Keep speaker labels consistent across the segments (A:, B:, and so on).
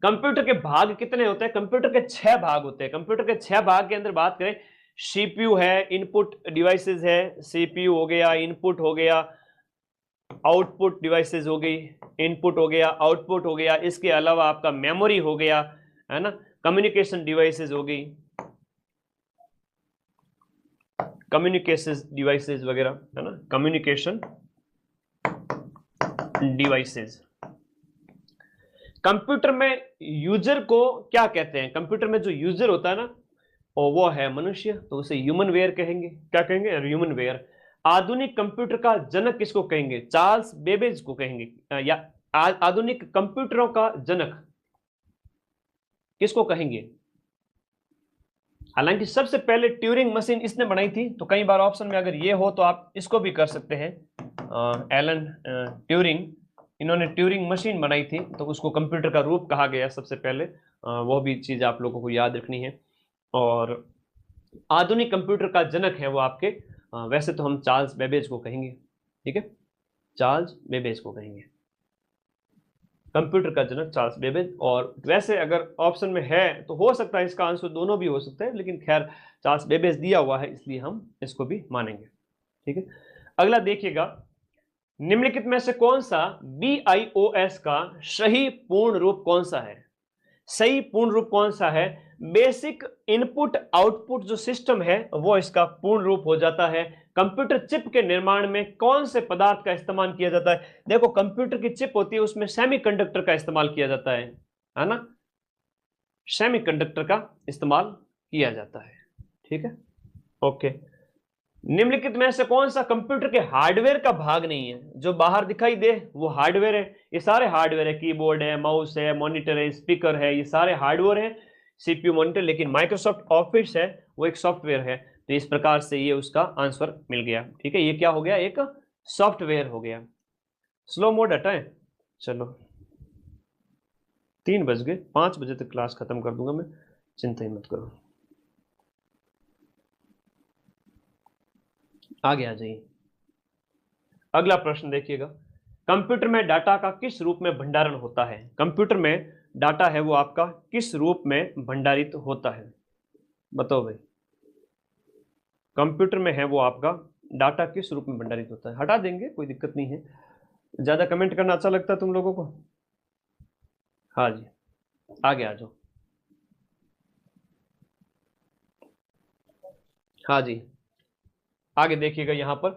A: Computer के भाग कितने होते हैं? कंप्यूटर के 6 भाग होते हैं। कंप्यूटर के 6 भाग के अंदर बात करें, सीपीयू है, इनपुट डिवाइसेस है, सीपीयू हो गया, इनपुट हो गया, आउटपुट डिवाइसेस हो गई, इनपुट हो गया, आउटपुट हो गया, इसके अलावा आपका मेमोरी हो गया, है ना, कम्युनिकेशन डिवाइसेस हो गई, कम्युनिकेशन डिवाइसेस वगैरह, है ना, कम्युनिकेशन डिवाइसेस। कंप्यूटर में यूजर को क्या कहते हैं? कंप्यूटर में जो यूजर होता है ना, और वो है मनुष्य, तो उसे ह्यूमन वेयर कहेंगे। क्या कहेंगे? Human where. आधुनिक कंप्यूटर का जनक किसको कहेंगे? चार्ल्स बेबेज को कहेंगे। या आधुनिक कंप्यूटरों का जनक किसको कहेंगे? हालांकि सबसे पहले ट्यूरिंग मशीन इसने बनाई थी, तो कई बार ऑप्शन में अगर ये हो तो आप इसको भी कर सकते हैं। एलन ट्यूरिंग, इन्होंने ट्यूरिंग मशीन बनाई थी, तो उसको कंप्यूटर का रूप कहा गया सबसे पहले। वो भी चीज आप लोगों को याद रखनी है। और आधुनिक कंप्यूटर का जनक है वो आपके, वैसे तो हम चार्ल्स बेबेज को कहेंगे। ठीक है, चार्ल्स बेबेज को कहेंगे कंप्यूटर का जनक, चार्ल्स बेबेज। और वैसे अगर ऑप्शन में है तो हो सकता है इसका आंसर दोनों भी हो सकते हैं, लेकिन खैर चार्ल्स बेबेज दिया हुआ है इसलिए हम इसको भी मानेंगे। ठीक है, अगला देखिएगा, निम्नलिखित में से कौन सा BIOS का सही पूर्ण रूप कौन सा है? सही पूर्ण रूप कौन सा है? बेसिक इनपुट आउटपुट जो सिस्टम है वो इसका पूर्ण रूप हो जाता है। कंप्यूटर चिप के निर्माण में कौन से पदार्थ का इस्तेमाल किया जाता है? देखो, कंप्यूटर की चिप होती है, उसमें सेमीकंडक्टर का इस्तेमाल किया जाता है ना, सेमीकंडक्टर का इस्तेमाल किया जाता है। ठीक है, ओके। निम्नलिखित में से कौन सा कंप्यूटर के हार्डवेयर का भाग नहीं है? जो बाहर दिखाई दे वो हार्डवेयर है। ये सारे हार्डवेयर है, कीबोर्ड है, माउस है, मॉनिटर है, स्पीकर है, ये सारे हार्डवेयर है, सीपीयू, मॉनिटर। लेकिन माइक्रोसॉफ्ट ऑफिस है वो एक सॉफ्टवेयर है। तो इस प्रकार से ये उसका आंसर मिल गया। ठीक है, ये क्या हो गया? एक सॉफ्टवेयर हो गया। स्लो मोड हटाएं, चलो 3 बज गए, 5 बजे तक क्लास खत्म कर दूंगा मैं, चिंता ही मत करो। आगे आ जाइए, अगला प्रश्न देखिएगा, कंप्यूटर में डाटा का किस रूप में भंडारण होता है? कंप्यूटर में डाटा है वो आपका किस रूप में भंडारित होता है? बताओ भाई, कंप्यूटर में है वो आपका डाटा किस रूप में भंडारित होता है? हटा देंगे, कोई दिक्कत नहीं है। ज्यादा कमेंट करना अच्छा लगता है तुम लोगों को? हाँ जी, आगे आ जाओ। हाँ जी, आगे देखिएगा, यहां पर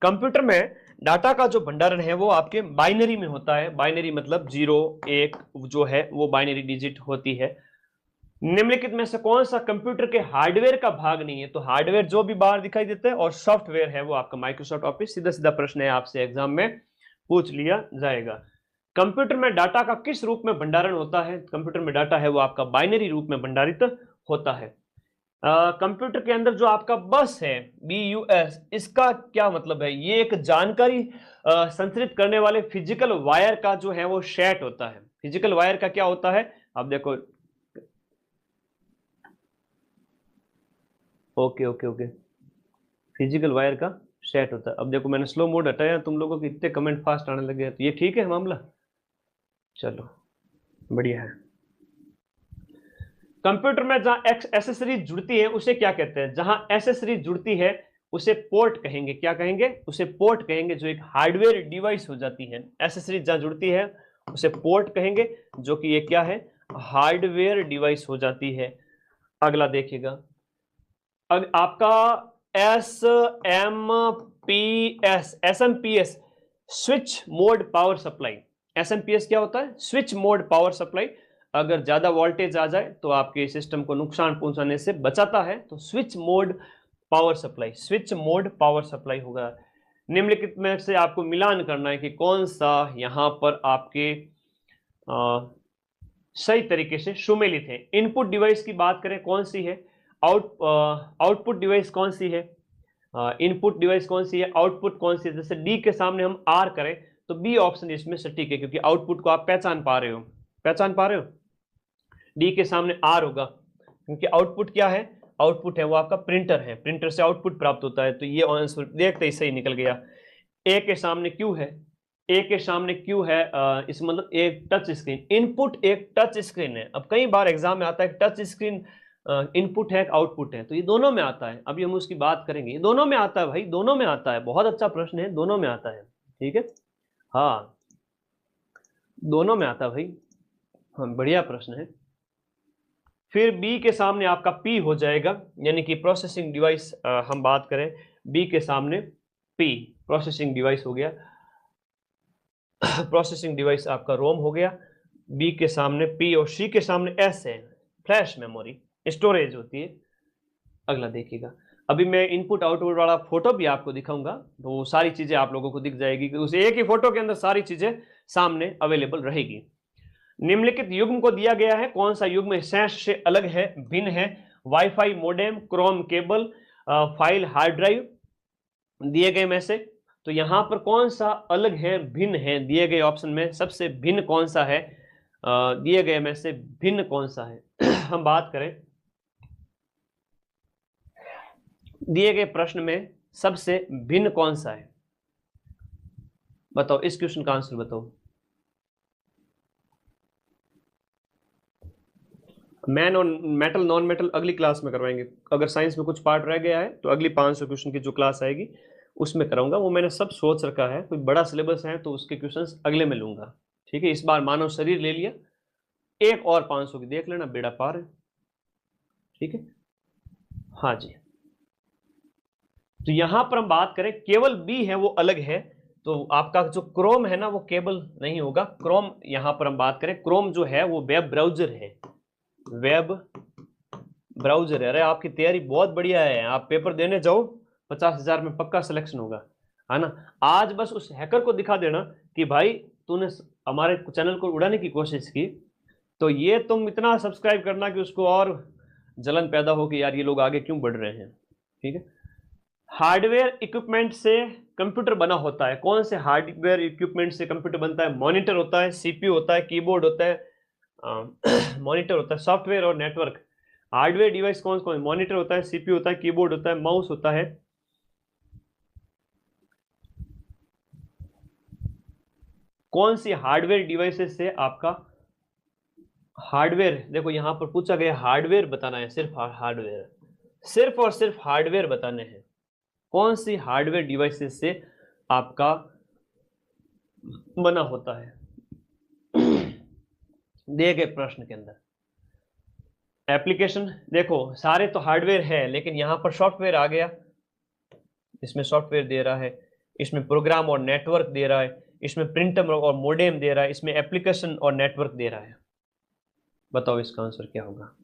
A: कंप्यूटर में डाटा का जो भंडारण है वो आपके बाइनरी में होता है। बाइनरी मतलब 0 1 जो है वो बाइनरी डिजिट होती है। निम्नलिखित में से कौन सा कंप्यूटर के हार्डवेयर का भाग नहीं है? तो हार्डवेयर जो भी बाहर दिखाई देता है, और सॉफ्टवेयर है वो आपका माइक्रोसॉफ्ट ऑफिस। सीधा सीधा प्रश्न है, आपसे एग्जाम में पूछ लिया जाएगा। कंप्यूटर में डाटा का किस रूप में भंडारण होता है? कंप्यूटर में डाटा है वो आपका बाइनरी रूप में भंडारित होता है। कंप्यूटर के अंदर जो आपका बस है, BUS, इसका क्या मतलब है? ये एक जानकारी संचरित करने वाले फिजिकल वायर का जो है वो सेट होता है। फिजिकल वायर का क्या होता है? अब देखो, okay okay okay, physical wire का सेट होता है। अब देखो, मैंने स्लो मोड हटाया, तुम लोगों के इतने कमेंट फास्ट आने लगे, तो ये ठीक है मामला, चलो बढ़िया है। कंप्यूटर में जहां एसेसरीज जुड़ती है उसे क्या कहते हैं? जहां एसेसरीज जुड़ती है उसे पोर्ट कहेंगे। क्या कहेंगे? उसे पोर्ट कहेंगे। जो एक हार्डवेयर डिवाइस हो जाती है, एसेसरीज जहां जुड़ती है उसे पोर्ट कहेंगे, जो कि ये क्या है? हार्डवेयर डिवाइस हो जाती है। अगला देखिएगा, आपका SMPS, switch mode power supply. SMPS क्या होता है? Switch mode power supply. अगर ज्यादा वोल्टेज आ जाए तो आपके सिस्टम को नुकसान पहुंचाने से बचाता है, तो switch mode power supply, switch mode power supply होगा। निम्नलिखित में से आपको मिलान करना है कि कौन सा यहां पर आपके सही तरीके से सुमेलित है। इनपुट डिवाइस की बात करें, कौन सी है? आउटपुट डिवाइस कौन सी है? इनपुट डिवाइस कौन सी है? आउटपुट कौन सी है? जैसे डी के सामने हम आर करें तो बी ऑप्शन इसमें सटीक है, क्योंकि आउटपुट को आप पहचान पा रहे हो। पहचान पा रहे हो? डी के सामने आर होगा, क्योंकि आउटपुट क्या है? आउटपुट है वो आपका प्रिंटर है, प्रिंटर से आउटपुट प्राप्त होता है। तो ये आंसर देखते ही सही निकल गया। ए के सामने क्यू है, ए के सामने क्यू है, इस मतलब एक टच स्क्रीन, इनपुट एक टच स्क्रीन है। अब कई बार एग्जाम में आता है टच स्क्रीन इनपुट है आउटपुट है, तो ये दोनों में आता है। अभी हम उसकी बात करेंगे, ये दोनों में आता है भाई, दोनों में आता है। बहुत अच्छा प्रश्न है, दोनों में आता है। ठीक है, हाँ दोनों में आता है भाई। हाँ बढ़िया प्रश्न है। फिर बी के सामने आपका पी हो जाएगा, यानी कि प्रोसेसिंग डिवाइस। हम बात करें बी के सामने पी, प्रोसेसिंग डिवाइस हो गया। प्रोसेसिंग डिवाइस आपका रोम हो गया। बी के सामने पी और सी के सामने एस है, फ्लैश मेमोरी, स्टोरेज होती है। अगला देखिएगा, अभी मैं इनपुट आउटपुट वाला फोटो भी आपको दिखाऊंगा, तो वो सारी चीजें आप लोगों को दिख जाएगी कि उस एक ही फोटो के अंदर सारी चीजें सामने अवेलेबल रहेगी। निम्नलिखित युग्म को दिया गया है, कौन सा युग्म सैश से अलग है, भिन्न है? Wifi modem, Chrome cable, file hard drive दिए गए में से। तो यहां पर कौन सा अलग है, भिन्न है? दिए गए ऑप्शन में सबसे भिन्न कौन सा है? दिए गए में से भिन्न कौन सा है? हम बात करें दिए गए प्रश्न में सबसे भिन्न कौन सा है, बताओ इस क्वेश्चन का आंसर बताओ। मैन और मेटल नॉन मेटल अगली क्लास में करवाएंगे। अगर साइंस में कुछ पार्ट रह गया है तो अगली 500 क्वेश्चन की जो क्लास आएगी उसमें कराऊंगा। वो मैंने सब सोच रखा है, कोई बड़ा सिलेबस है तो उसके क्वेश्चंस अगले में लूंगा। ठीक है, इस बार मानव शरीर ले लिया, एक और 500 की देख लेना, बेड़ा पार है। ठीक है, हाँ जी। तो यहां पर हम बात करें केवल बी है वो अलग है, तो आपका जो क्रोम है ना वो केबल नहीं होगा। क्रोम यहां पर हम बात करें, क्रोम जो है वो वेब ब्राउजर है, वेब ब्राउजर है। अरे आपकी तैयारी बहुत बढ़िया है, आप पेपर देने जाओ 50,000 में पक्का सिलेक्शन होगा, है ना। आज बस उस हैकर को दिखा देना कि भाई तूने हमारे चैनल को उड़ाने की कोशिश की, तो ये तुम इतना सब्सक्राइब करना कि उसको और जलन पैदा हो कि यार ये लोग आगे क्यों बढ़ रहे हैं। ठीक है, हार्डवेयर इक्विपमेंट से कंप्यूटर बना होता है, कौन से हार्डवेयर इक्विपमेंट से कंप्यूटर बनता है? मॉनिटर होता है, सीपीयू होता है, कीबोर्ड होता है, मॉनिटर होता है, सॉफ्टवेयर और नेटवर्क। हार्डवेयर डिवाइस कौन कौन? मॉनिटर होता है, सीपीयू होता है, कीबोर्ड होता है, माउस होता है। कौन सी हार्डवेयर डिवाइसेस से आपका हार्डवेयर, देखो यहां पर पूछा गया हार्डवेयर बताना है, सिर्फ हार्डवेयर, सिर्फ और सिर्फ हार्डवेयर बताने हैं। कौन सी हार्डवेयर डिवाइसेस से आपका बना होता है दिए गए प्रश्न के अंदर? एप्लीकेशन, देखो सारे तो हार्डवेयर है लेकिन यहां पर सॉफ्टवेयर आ गया, इसमें सॉफ्टवेयर दे रहा है, इसमें प्रोग्राम और नेटवर्क दे रहा है, इसमें प्रिंटर और मोडेम दे रहा है, इसमें एप्लीकेशन और नेटवर्क दे रहा है। बताओ इसका आंसर क्या होगा?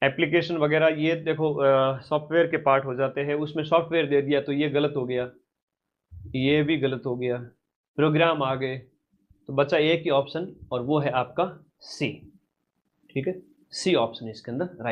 A: एप्लीकेशन वगैरह ये देखो सॉफ्टवेयर के पार्ट हो जाते हैं, उसमें सॉफ्टवेयर दे दिया तो ये गलत हो गया, ये भी गलत हो गया, प्रोग्राम आ गए, तो बचा एक ही ऑप्शन और वो है आपका सी। ठीक है, सी ऑप्शन इसके अंदर राइट।